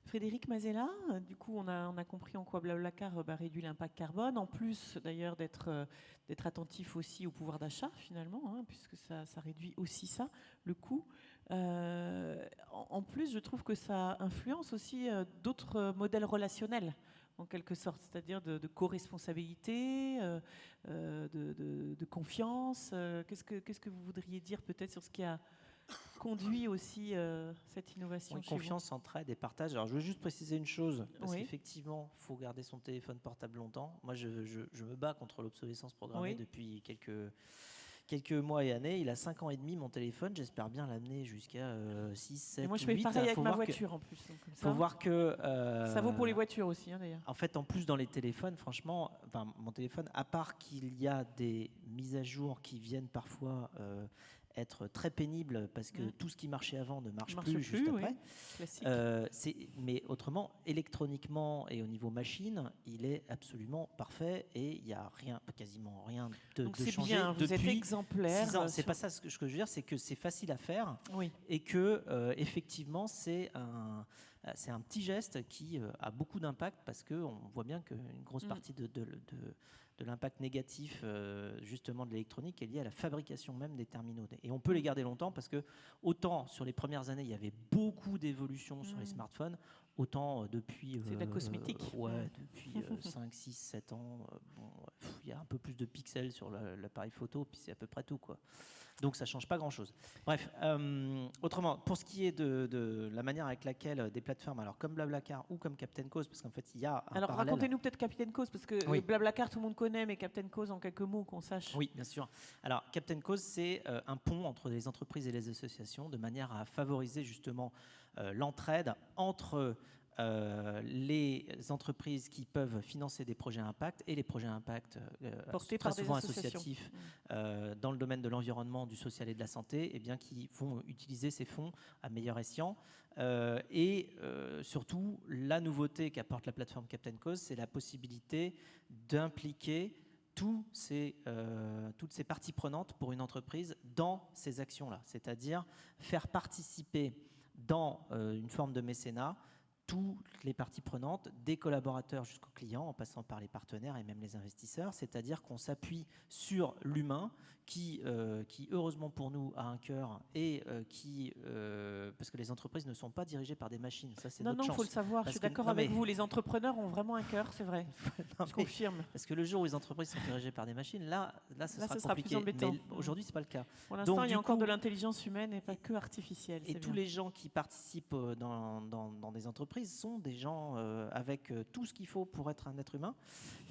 Frédéric Mazella, du coup on a compris en quoi Blablacar réduit l'impact carbone, en plus d'ailleurs d'être attentif aussi au pouvoir d'achat finalement, puisque ça réduit aussi ça, le coût. En plus, je trouve que ça influence aussi d'autres modèles relationnels, en quelque sorte, c'est-à-dire de co-responsabilité, de confiance. Qu'est-ce que vous voudriez dire peut-être sur ce qui a conduit aussi cette innovation Oui, chez vous? confiance, entraide et partage. Alors, je veux juste préciser une chose, parce Oui. qu'effectivement, il faut garder son téléphone portable longtemps. Moi, je me bats contre l'obsolescence programmée Oui. depuis quelques mois et années. Il a 5 ans et demi, mon téléphone. J'espère bien l'amener jusqu'à 6, 7, Et moi, je 8. fais pareil avec Faut ma voir que- voiture en plus. Donc, comme faut ça, voir que... ça vaut pour les voitures aussi, hein, d'ailleurs. En fait, en plus, dans les téléphones, franchement, enfin, mon téléphone, à part qu'il y a des mises à jour qui viennent parfois être très pénibles parce que tout ce qui marchait avant ne marche plus juste oui. après. Classique. Mais autrement, électroniquement et au niveau machine, il est absolument parfait et il n'y a rien, quasiment rien Donc de c'est changé bien, vous êtes depuis exemplaire. 6 ans. C'est pas ça ce que je veux dire, c'est que c'est facile à faire Oui. et que effectivement c'est un petit geste qui a beaucoup d'impact parce qu'on voit bien qu'une grosse partie de l'impact négatif justement de l'électronique est liée à la fabrication même des terminaux. Et on peut les garder longtemps parce que autant sur les premières années il y avait beaucoup d'évolutions sur les smartphones, autant depuis... C'est de la cosmétique. Depuis 5, 6, 7 ans, il y a un peu plus de pixels sur l'appareil photo, puis c'est à peu près tout, quoi. Donc ça ne change pas grand-chose. Bref, autrement, pour ce qui est de la manière avec laquelle des plateformes, alors comme Blablacar ou comme Captain Cause, parce qu'en fait il y a un Alors parallèle. racontez-nous peut-être Captain Cause, parce que Oui. Blablacar tout le monde connaît, mais Captain Cause en quelques mots qu'on sache. Oui, bien sûr. Alors, Captain Cause, c'est un pont entre les entreprises et les associations de manière à favoriser justement l'entraide entre les entreprises qui peuvent financer des projets à impact et les projets à impact Portés très par des souvent associations. associatifs dans le domaine de l'environnement, du social et de la santé, et bien qui vont utiliser ces fonds à meilleur escient. Surtout, la nouveauté qu'apporte la plateforme Captain Cause, c'est la possibilité d'impliquer toutes ces parties prenantes pour une entreprise dans ces actions-là, c'est-à-dire faire participer dans une forme de mécénat toutes les parties prenantes, des collaborateurs jusqu'aux clients, en passant par les partenaires et même les investisseurs, c'est-à-dire qu'on s'appuie sur l'humain qui, heureusement pour nous, a un cœur et parce que les entreprises ne sont pas dirigées par des machines, ça c'est notre Non, chance. il faut le savoir, Parce je suis que- d'accord non, avec mais- vous, les entrepreneurs ont vraiment un cœur, c'est vrai, Non, je mais- confirme. Parce que le jour où les entreprises sont dirigées par des machines, là ce Là, sera ce sera plus compliqué. embêtant. Mais aujourd'hui, c'est pas le cas. Pour l'instant, Donc, il y du a encore coup- de l'intelligence humaine et pas que artificielle. Et c'est tous bien. les gens qui participent dans des entreprises sont des gens avec tout ce qu'il faut pour être un être humain.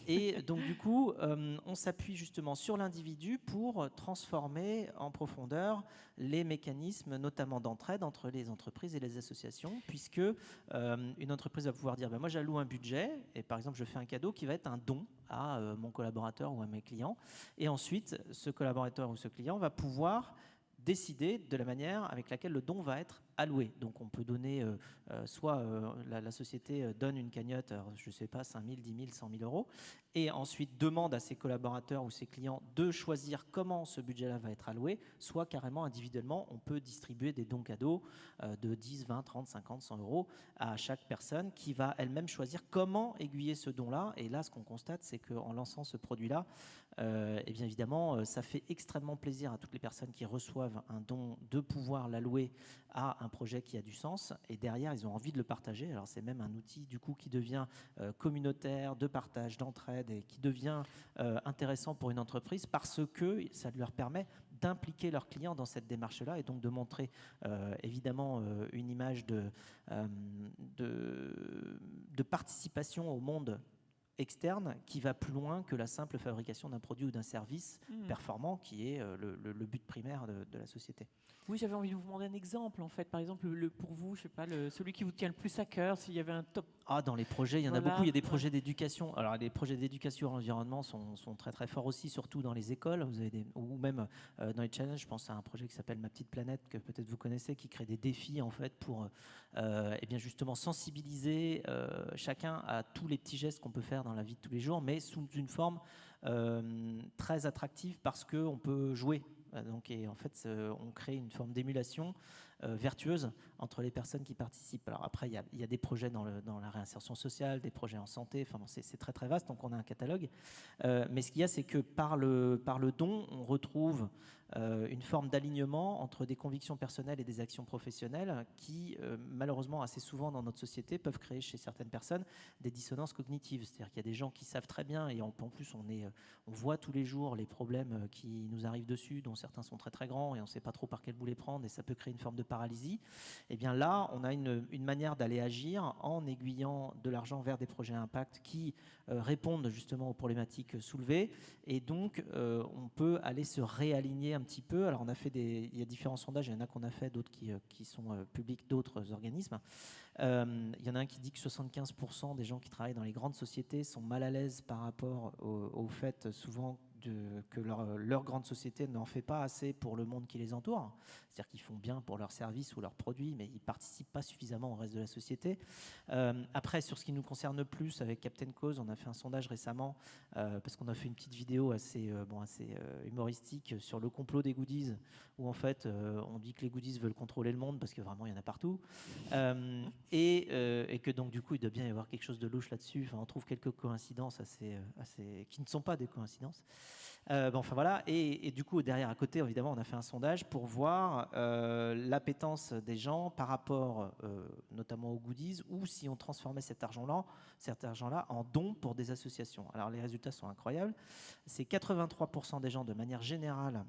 Et donc du coup, on s'appuie justement sur l'individu pour transformer en profondeur les mécanismes, notamment d'entraide entre les entreprises et les associations, puisque une entreprise va pouvoir dire, moi j'alloue un budget, et par exemple je fais un cadeau qui va être un don à mon collaborateur ou à mes clients, et ensuite ce collaborateur ou ce client va pouvoir décider de la manière avec laquelle le don va être alloué. Donc on peut donner, soit la société donne une cagnotte, alors, je ne sais pas, 5 000, 10 000, 100 000 euros, et ensuite demande à ses collaborateurs ou ses clients de choisir comment ce budget-là va être alloué, soit carrément individuellement, on peut distribuer des dons cadeaux de 10, 20, 30, 50, 100 euros à chaque personne qui va elle-même choisir comment aiguiller ce don-là. Et là, ce qu'on constate, c'est qu'en lançant ce produit-là, et bien évidemment, ça fait extrêmement plaisir à toutes les personnes qui reçoivent un don de pouvoir l'allouer à un projet qui a du sens, et derrière ils ont envie de le partager. Alors c'est même un outil du coup qui devient communautaire, de partage, d'entraide, et qui devient intéressant pour une entreprise parce que ça leur permet d'impliquer leurs clients dans cette démarche-là, et donc de montrer évidemment une image de participation au monde externe qui va plus loin que la simple fabrication d'un produit ou d'un service performant, qui est le but primaire de la société. Oui, j'avais envie de vous demander un exemple, en fait. Par exemple, pour vous, je sais pas, celui qui vous tient le plus à cœur, s'il y avait un top. Dans les projets, il y en a Voilà, beaucoup. Il y a des ouais. projets d'éducation. Alors, les projets d'éducation à l'environnement sont très très forts aussi, surtout dans les écoles. Vous avez ou même dans les challenges. Je pense à un projet qui s'appelle Ma Petite Planète, que peut-être vous connaissez, qui crée des défis en fait pour et bien justement sensibiliser chacun à tous les petits gestes qu'on peut faire dans la vie de tous les jours, mais sous une forme très attractive parce qu'on peut jouer. Donc, et en fait, on crée une forme d'émulation vertueuse entre les personnes qui participent. Alors après, il y a des projets dans la réinsertion sociale, des projets en santé, enfin bon, c'est très très vaste, donc on a un catalogue. Mais ce qu'il y a, c'est que par le don, on retrouve une forme d'alignement entre des convictions personnelles et des actions professionnelles qui, malheureusement, assez souvent dans notre société, peuvent créer chez certaines personnes des dissonances cognitives. C'est-à-dire qu'il y a des gens qui savent très bien, et en plus on voit tous les jours les problèmes qui nous arrivent dessus, dont certains sont très très grands et on ne sait pas trop par quel bout les prendre, et ça peut créer une forme de paralysie. Et bien là, on a une manière d'aller agir en aiguillant de l'argent vers des projets à impact qui répondent justement aux problématiques soulevées, et donc on peut aller se réaligner un petit peu. Alors il y a différents sondages, il y en a qu'on a fait, d'autres qui sont publics, d'autres organismes. Il y en a un qui dit que 75% des gens qui travaillent dans les grandes sociétés sont mal à l'aise par rapport au fait souvent que leur grande société n'en fait pas assez pour le monde qui les entoure. C'est-à-dire qu'ils font bien pour leurs services ou leurs produits, mais ils ne participent pas suffisamment au reste de la société. Après, sur ce qui nous concerne plus, avec Captain Cause, on a fait un sondage récemment, parce qu'on a fait une petite vidéo assez humoristique sur le complot des goodies, où en fait, on dit que les goodies veulent contrôler le monde, parce que vraiment, il y en a partout. Et que donc, du coup, il doit bien y avoir quelque chose de louche là-dessus. Enfin, on trouve quelques coïncidences qui ne sont pas des coïncidences. Enfin voilà, et du coup derrière à côté évidemment on a fait un sondage pour voir l'appétence des gens par rapport notamment aux goodies, ou si on transformait cet argent-là en dons pour des associations. Alors les résultats sont incroyables, c'est 83% des gens de manière générale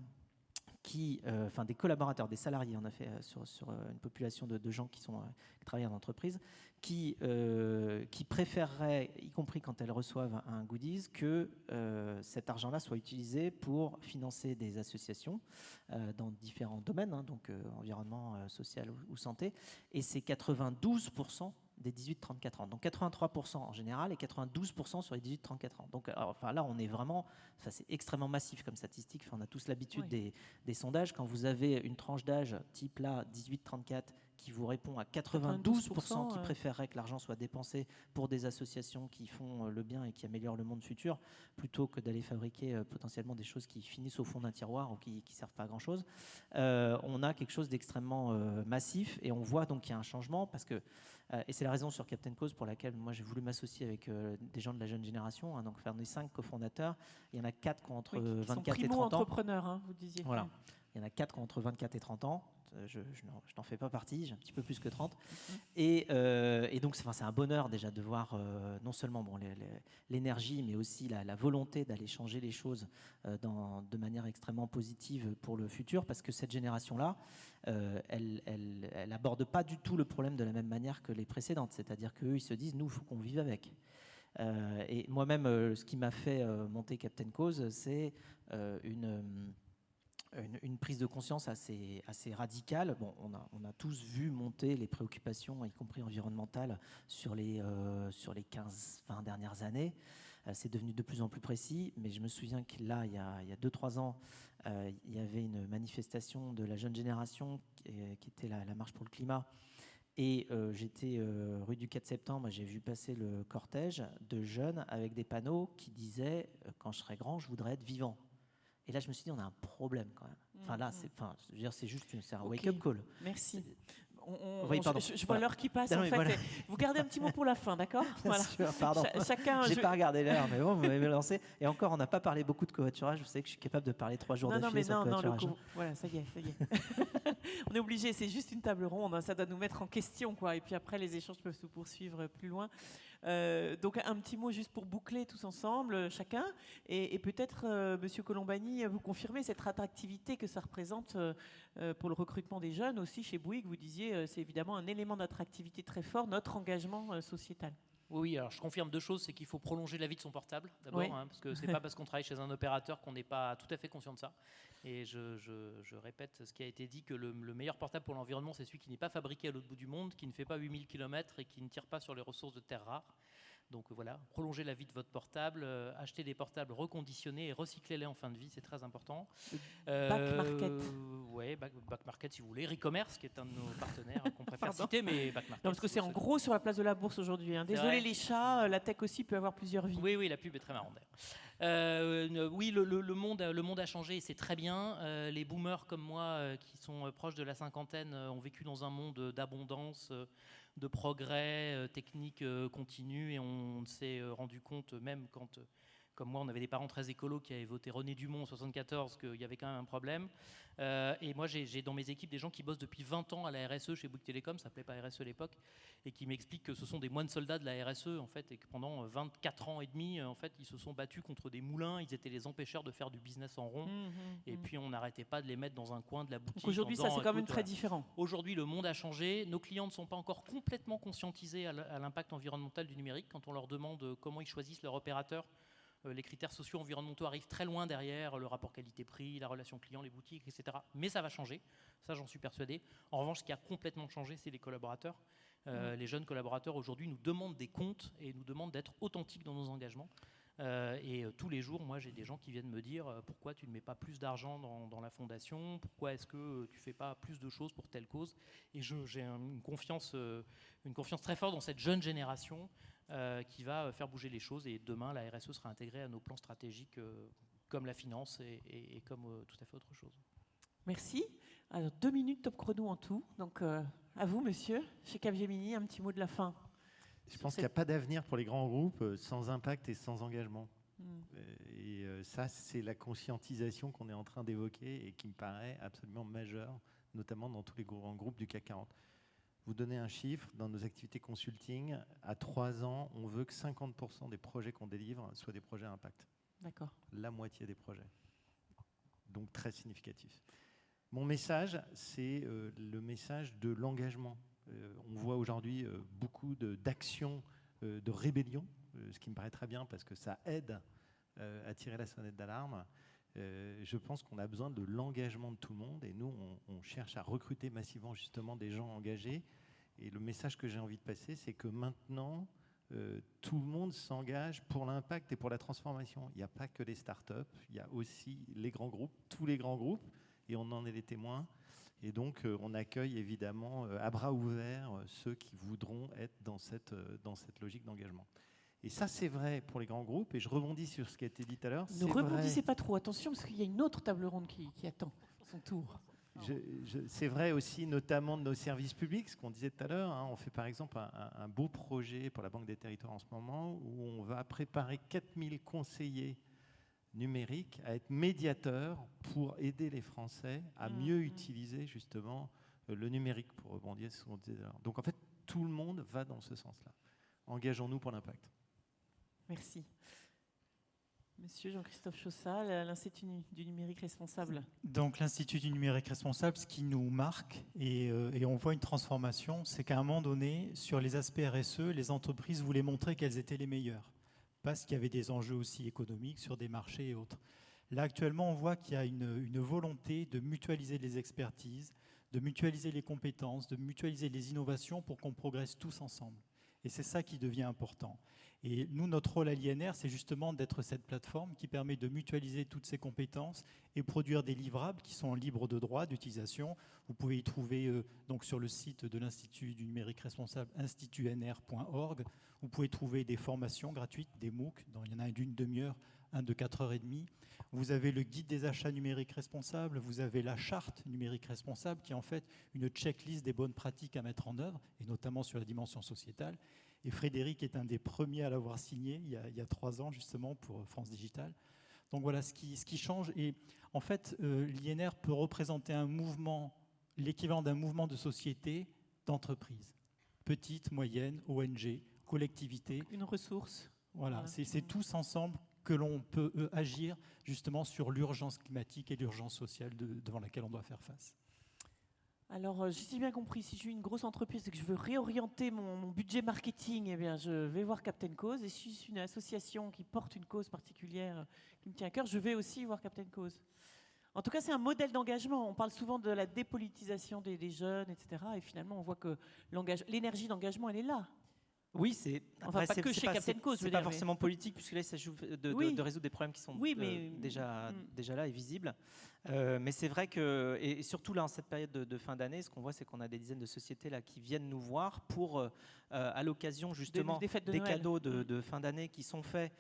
enfin des collaborateurs, des salariés, on a fait sur une population de gens qui travaillent en entreprise, qui préféreraient, y compris quand elles reçoivent un goodies, que cet argent-là soit utilisé pour financer des associations dans différents domaines, donc environnement, social ou santé, et c'est 92% des 18-34 ans. Donc 83% en général et 92% sur les 18-34 ans. Donc enfin, là, on est vraiment, ça c'est extrêmement massif comme statistique. Enfin, on a tous l'habitude des sondages. Quand vous avez une tranche d'âge type là, 18-34, qui vous répond à 92% qui préféreraient que l'argent soit dépensé pour des associations qui font le bien et qui améliorent le monde futur, plutôt que d'aller fabriquer potentiellement des choses qui finissent au fond d'un tiroir ou qui ne servent pas à grand-chose. On a quelque chose d'extrêmement massif, et on voit donc qu'il y a un changement, parce que et c'est la raison sur Captain Cause pour laquelle moi j'ai voulu m'associer avec des gens de la jeune génération, donc faire des 5 cofondateurs. Il y en a 4 qui ont entre 24 et 30 ans. Entrepreneurs, vous disiez. Voilà. Il y en a 4 qui ont entre 24 et 30 ans. Je n'en fais pas partie, j'ai un petit peu plus que 30. Et donc c'est un bonheur déjà de voir non seulement l'énergie, mais aussi la volonté d'aller changer les choses de manière extrêmement positive pour le futur, parce que cette génération-là, elle n'aborde pas du tout le problème de la même manière que les précédentes. C'est-à-dire qu'eux, ils se disent, nous, il faut qu'on vive avec. Et moi-même, ce qui m'a fait monter Captain Cause, c'est une prise de conscience assez radicale. Bon, on a tous vu monter les préoccupations, y compris environnementales, sur les 15-20 dernières années. C'est devenu de plus en plus précis, mais je me souviens que là, il y a 2-3 ans, il y avait une manifestation de la jeune génération qui était la marche pour le climat. Et j'étais rue du 4 septembre, j'ai vu passer le cortège de jeunes avec des panneaux qui disaient « Quand je serai grand, je voudrais être vivant ». Et là, je me suis dit, on a un problème quand même. Enfin, là, je veux dire, c'est juste un wake-up call. Merci. Je vois Voilà. l'heure qui passe, Non, en fait. voilà. Vous gardez un petit mot pour la fin, d'accord? Voilà. Sûr, pardon. Chacun. J'ai pas regardé l'heure, mais bon, vous m'avez lancé. Et encore, on n'a pas parlé beaucoup de covoiturage. Vous savez que je suis capable de parler 3 jours d'affilée sur le covoiturage. Voilà, ça y est. On est obligé, c'est juste une table ronde, ça doit nous mettre en question, quoi. Et puis après, les échanges peuvent se poursuivre plus loin. Donc un petit mot juste pour boucler tous ensemble, chacun, et peut-être Monsieur Colombani, vous confirmez cette attractivité que ça représente pour le recrutement des jeunes aussi chez Bouygues. Vous disiez, c'est évidemment un élément d'attractivité très fort, notre engagement sociétal. Oui, alors je confirme 2 choses, c'est qu'il faut prolonger la vie de son portable d'abord, Oui. parce que c'est pas parce qu'on travaille chez un opérateur qu'on n'est pas tout à fait conscient de ça. Et je répète ce qui a été dit, que le meilleur portable pour l'environnement, c'est celui qui n'est pas fabriqué à l'autre bout du monde, qui ne fait pas 8000 km et qui ne tire pas sur les ressources de terres rares. Donc voilà, prolongez la vie de votre portable, achetez des portables reconditionnés et recyclez-les en fin de vie, c'est très important. Back Market. Oui, Back Market si vous voulez. Recommerce, qui est un de nos partenaires qu'on préfère citer, mais Back Market. Non, parce que c'est en gros sur la place de la Bourse aujourd'hui. Désolé les chats, la tech aussi peut avoir plusieurs vies. Oui, la pub est très marrante d'ailleurs. Oui, le monde a changé et c'est très bien. Les boomers comme moi, qui sont proches de la cinquantaine, ont vécu dans un monde d'abondance, de progrès technique continu, et on s'est rendu compte, même quand comme moi, on avait des parents très écolos qui avaient voté René Dumont en 74, qu'il y avait quand même un problème. Et moi, j'ai dans mes équipes des gens qui bossent depuis 20 ans à la RSE chez Bouygues Télécom, ça s'appelait pas RSE à l'époque, et qui m'expliquent que ce sont des moines soldats de la RSE, en fait, et que pendant 24 ans et demi, en fait, ils se sont battus contre des moulins, ils étaient les empêcheurs de faire du business en rond, et puis on n'arrêtait pas de les mettre dans un coin de la boutique. Donc aujourd'hui, ça, c'est quand même très différent. Aujourd'hui, le monde a changé, nos clients ne sont pas encore complètement conscientisés à l'impact environnemental du numérique. Quand on leur demande comment ils choisissent leur opérateur, les critères sociaux environnementaux arrivent très loin derrière, le rapport qualité-prix, la relation client, les boutiques, etc. Mais ça va changer, ça j'en suis persuadé. En revanche, ce qui a complètement changé, c'est les collaborateurs. Les jeunes collaborateurs aujourd'hui nous demandent des comptes et nous demandent d'être authentiques dans nos engagements. Tous les jours, moi j'ai des gens qui viennent me dire pourquoi tu ne mets pas plus d'argent dans la fondation, pourquoi est-ce que tu ne fais pas plus de choses pour telle cause. Et j'ai une confiance très forte dans cette jeune génération qui va faire bouger les choses, et demain la RSE sera intégrée à nos plans stratégiques comme la finance et comme tout à fait autre chose. Merci. Alors 2 minutes top chrono en tout. Donc à vous, monsieur, chez Capgemini, un petit mot de la fin. Je pense qu'il n'y a pas d'avenir pour les grands groupes sans impact et sans engagement. Et ça, c'est la conscientisation qu'on est en train d'évoquer et qui me paraît absolument majeure, notamment dans tous les grands groupes du CAC 40. Vous donnez un chiffre, dans nos activités consulting, à 3 ans, on veut que 50% des projets qu'on délivre soient des projets à impact. D'accord. La moitié des projets. Donc très significatif. Mon message, c'est le message de l'engagement. On voit aujourd'hui beaucoup d'actions de rébellion, ce qui me paraît très bien parce que ça aide à tirer la sonnette d'alarme. Je pense qu'on a besoin de l'engagement de tout le monde, et nous, on cherche à recruter massivement justement des gens engagés. Et le message que j'ai envie de passer, c'est que maintenant, tout le monde s'engage pour l'impact et pour la transformation. Il n'y a pas que les startups, il y a aussi les grands groupes, tous les grands groupes, et on en est les témoins. Et donc, on accueille évidemment à bras ouverts ceux qui voudront être dans cette logique d'engagement. Et ça, c'est vrai pour les grands groupes. Et je rebondis sur ce qui a été dit tout à l'heure. Ne rebondissez pas trop, attention, parce qu'il y a une autre table ronde qui attend son tour. C'est vrai aussi, notamment de nos services publics, ce qu'on disait tout à l'heure. Hein, on fait par exemple un beau projet pour la Banque des Territoires en ce moment, où on va préparer 4000 conseillers numériques à être médiateurs pour aider les Français à mieux utiliser justement le numérique, pour rebondir sur ce qu'on disait tout à l'heure. Donc en fait, tout le monde va dans ce sens-là. Engageons-nous pour l'impact. Merci. Monsieur Jean-Christophe Chaussat, l'Institut du numérique responsable. Donc l'Institut du numérique responsable, ce qui nous marque, et on voit une transformation, c'est qu'à un moment donné, sur les aspects RSE, les entreprises voulaient montrer qu'elles étaient les meilleures, parce qu'il y avait des enjeux aussi économiques sur des marchés et autres. Là, actuellement, on voit qu'il y a une volonté de mutualiser les expertises, de mutualiser les compétences, de mutualiser les innovations pour qu'on progresse tous ensemble. Et c'est ça qui devient important. Et nous, notre rôle à l'INR, c'est justement d'être cette plateforme qui permet de mutualiser toutes ces compétences et produire des livrables qui sont libres de droit d'utilisation. Vous pouvez y trouver donc sur le site de l'Institut du numérique responsable, institunr.org. Vous pouvez trouver des formations gratuites, des MOOC, il y en a d'une demi-heure, un de 4h30. Vous avez le guide des achats numériques responsables, vous avez la charte numérique responsable qui est en fait une checklist des bonnes pratiques à mettre en œuvre, et notamment sur la dimension sociétale. Et Frédéric est un des premiers à l'avoir signé il y a 3 ans justement pour France Digital. Donc voilà ce qui change. Et en fait, l'INR peut représenter un mouvement, l'équivalent d'un mouvement de société d'entreprise. Petite, moyenne, ONG, collectivité. Une ressource. Voilà. C'est tous ensemble que l'on peut agir justement sur l'urgence climatique et l'urgence sociale devant laquelle on doit faire face. Alors, j'ai bien compris, si je suis une grosse entreprise et que je veux réorienter mon budget marketing, eh bien, je vais voir Captain Cause. Et si je suis une association qui porte une cause particulière qui me tient à cœur, je vais aussi voir Captain Cause. En tout cas, c'est un modèle d'engagement. On parle souvent de la dépolitisation des jeunes, etc. Et finalement, on voit que l'énergie d'engagement, elle est là. Oui, c'est enfin, pas que chez Captain Cause. C'est pas forcément politique, puisque là, il s'agit de résoudre des problèmes qui sont déjà là et visibles. Mais c'est vrai que, et surtout là, en cette période de fin d'année, ce qu'on voit, c'est qu'on a des dizaines de sociétés là qui viennent nous voir pour, à l'occasion justement des cadeaux de fin d'année qui sont faits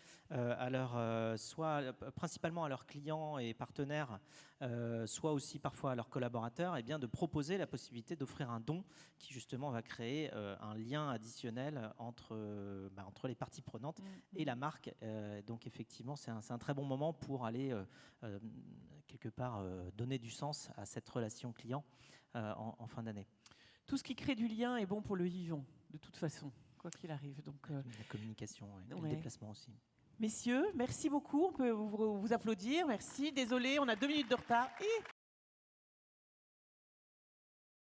soit principalement à leurs clients et partenaires, soit aussi parfois à leurs collaborateurs, et bien de proposer la possibilité d'offrir un don qui justement va créer un lien additionnel entre les parties prenantes et la marque. Donc effectivement, c'est un très bon moment pour aller quelque part donner du sens à cette relation client en fin d'année. Tout ce qui crée du lien est bon pour le vivant, de toute façon, quoi qu'il arrive. Donc, La communication et ouais. le déplacement aussi. messieurs, merci beaucoup. On peut vous applaudir. Merci. Désolé, on a 2 minutes de retard.